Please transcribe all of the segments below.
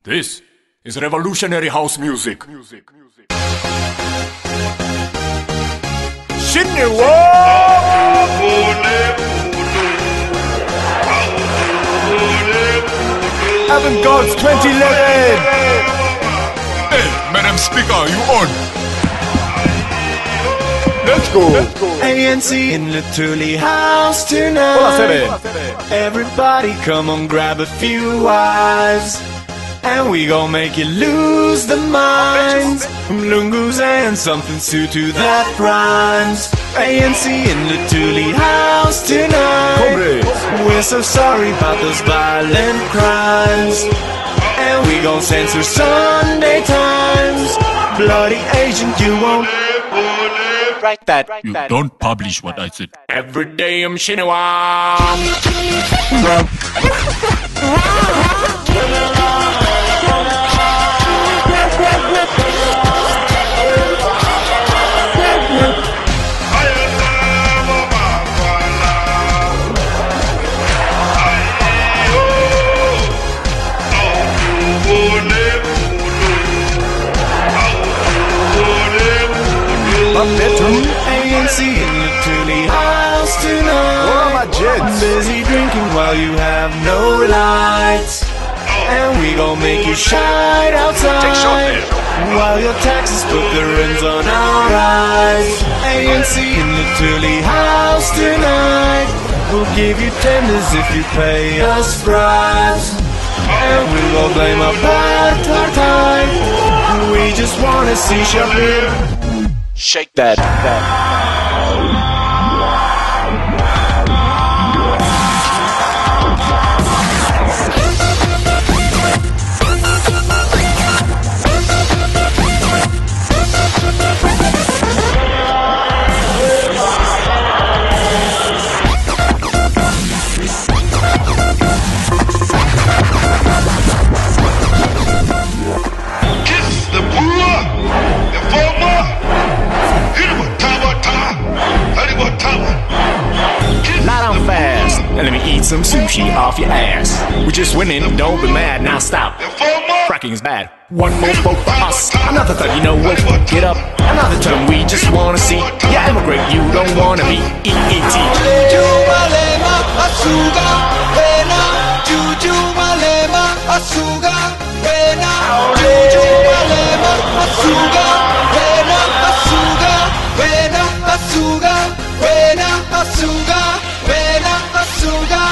This is revolutionary house music. mshini Avant-Garde 2011. Hey, Madam Speaker, you on? Let's go. ANC in the Tully house tonight. Everybody come on, grab a few wives, and we gon' make you lose the minds. Lungus and something to that rhymes. ANC in the Tully house tonight. We're so sorry about those violent crimes, and we gon' censor Sunday Times. Bloody Asian, you won't write that. You don't publish what I said. Every day I'm mshini. ANC in the Tully house tonight. Where are my jets? Busy drinking while you have no lights, and we gon' make you shine outside while your taxes put the rims on our eyes. ANC in the Tully house tonight. We'll give you tenders if you pay us bribes, and we will blame our bad time. We just wanna see Shabir shake that. And let me eat some sushi off your ass. We're just winning, don't be mad, now stop. Fracking is bad. One more vote for us, another third, you know what? Get up, another term we just wanna see. Yeah, emigrate, you don't wanna be EET. Juju malema asuga pena. Juju malema asuga pena. Juju malema asuga pena. Asuga pena. Asuga pena. Asuga pena. Asuga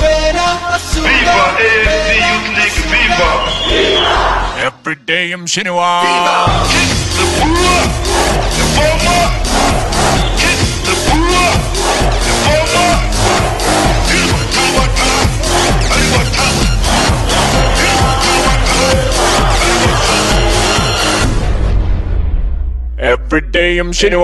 pena. Asuga. Viva ANC Youth League, viva! Every day I'm mshini. Kiss the poor, the former. Kiss the poor, the former. Every day I'm mshini.